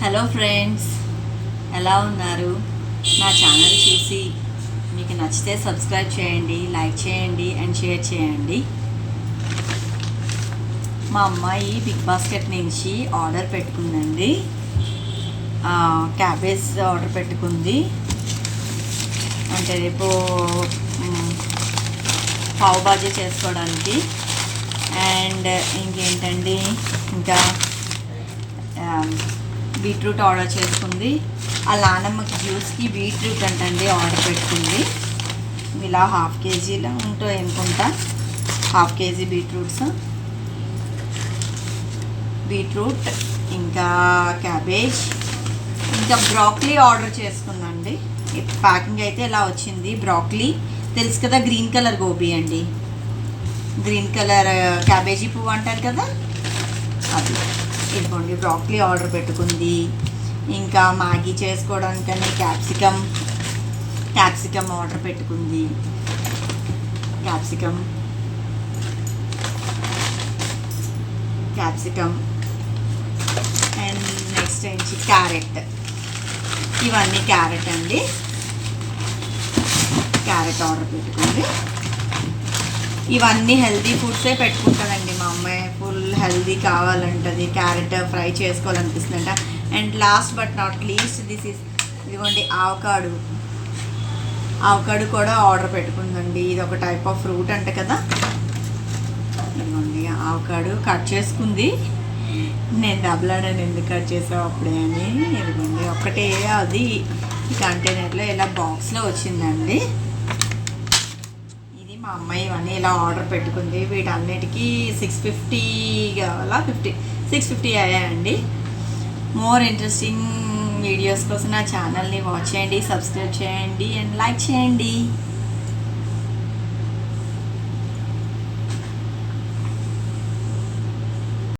Hello friends, ఎలా ఉన్నారు? నా ఛానల్ చూసి మీకు నచ్చితే సబ్స్క్రైబ్ చేయండి, లైక్ చేయండి అండ్ షేర్ చేయండి. మా అమ్మాయి బిగ్ బాస్కెట్ నుంచి ఆర్డర్ పెట్టుకుందండి. క్యాబేజ్ ఆర్డర్ పెట్టుకుంది. అంటే రేపు పావు బాజీ చేసుకోవడానికి. అండ్ ఇంకేంటండి, ఇంకా బీట్రూట్ ఆర్డర్ చేసుకుంది. ఆ నానమ్మకి జ్యూస్కి బీట్రూట్ అంటండి ఆర్డర్ పెట్టుకుంది. ఇలా హాఫ్ కేజీలో ఉంటాయి అనుకుంటా. హాఫ్ కేజీ బీట్రూట్ ఇంకా క్యాబేజ్ ఇంకా బ్రాక్లీ ఆర్డర్ చేసుకుందండి. ప్యాకింగ్ అయితే ఇలా వచ్చింది. బ్రాక్లీ తెలుసు కదా, గ్రీన్ కలర్ గోబీ అండి. గ్రీన్ కలర్ క్యాబేజీ పువ్వు అంటారు కదా, అది. ఇదిగోండి బ్రాక్లీ ఆర్డర్ పెట్టుకుంది. ఇంకా మ్యాగీ చేసుకోవడానికని క్యాప్సికమ్ ఆర్డర్ పెట్టుకుంది. క్యాప్సికమ్ అండ్ నెక్స్ట్ ఏంటి క్యారెట్. ఇవన్నీ క్యారెట్ అండి. క్యారెట్ ఆర్డర్ పెట్టుకుంది. ఇవన్నీ హెల్దీ ఫుడ్సే పెట్టుకుంటుందండి మా అమ్మాయి. ఫుల్ హెల్దీ కావాలంటది. క్యారెట్ ఫ్రై చేసుకోవాలనిపిస్తుందంట. And last but not least ఇదిగోండి ఆవకాడు కూడా ఆర్డర్ పెట్టుకుందండి. ఇది ఒక టైప్ ఆఫ్ ఫ్రూట్ అంట కదా. ఇదిగోండి ఆవకాడు కట్ చేసుకుంది. నేను డబ్బులాడాను ఎందుకు కట్ చేసావు అప్పుడే అని. ఇదిగోండి ఒకటే అది ఈ కంటైనర్లో ఇలా బాక్స్లో వచ్చిందండి. మా అమ్మాయి ఇవన్నీ ఇలా ఆర్డర్ పెట్టుకుంది. వీటన్నిటికీ 650 కావాలా, 650 అయ్యాయండి. మోర్ ఇంట్రెస్టింగ్ వీడియోస్ కోసం నా ఛానల్ని వాచ్ చేయండి, సబ్స్క్రైబ్ చేయండి అండ్ లైక్ చేయండి.